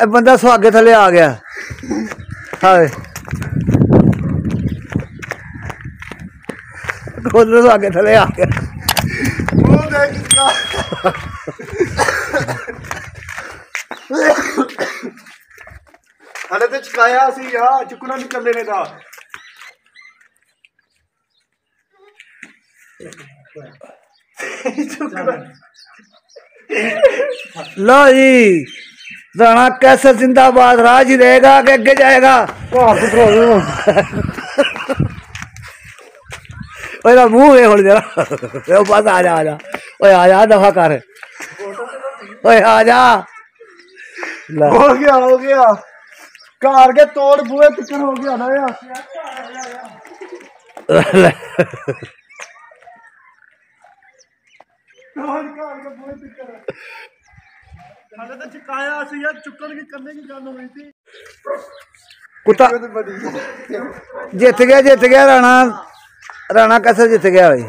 बंदा सुहागे थले आ गया। हाय सुहागे थले आ गया। हले तो चुकाया सी यार, चुकना नहीं कर लेने का। लो जी राणा कैसर जिंदाबाद। राज ही रहेगा कि अगे जाएगा? मुंह वे होड़ जरा। बस आ जा ओए आ जा दफा कर। ओए आ जा। हो गया कार के तोड़ बुए तिक्कन हो गया ना यार। हले तो चुकाया सी यार, चुकन की करने की गल हुई थी। कुत्ता जित गया राणा कैसर जित गया भाई।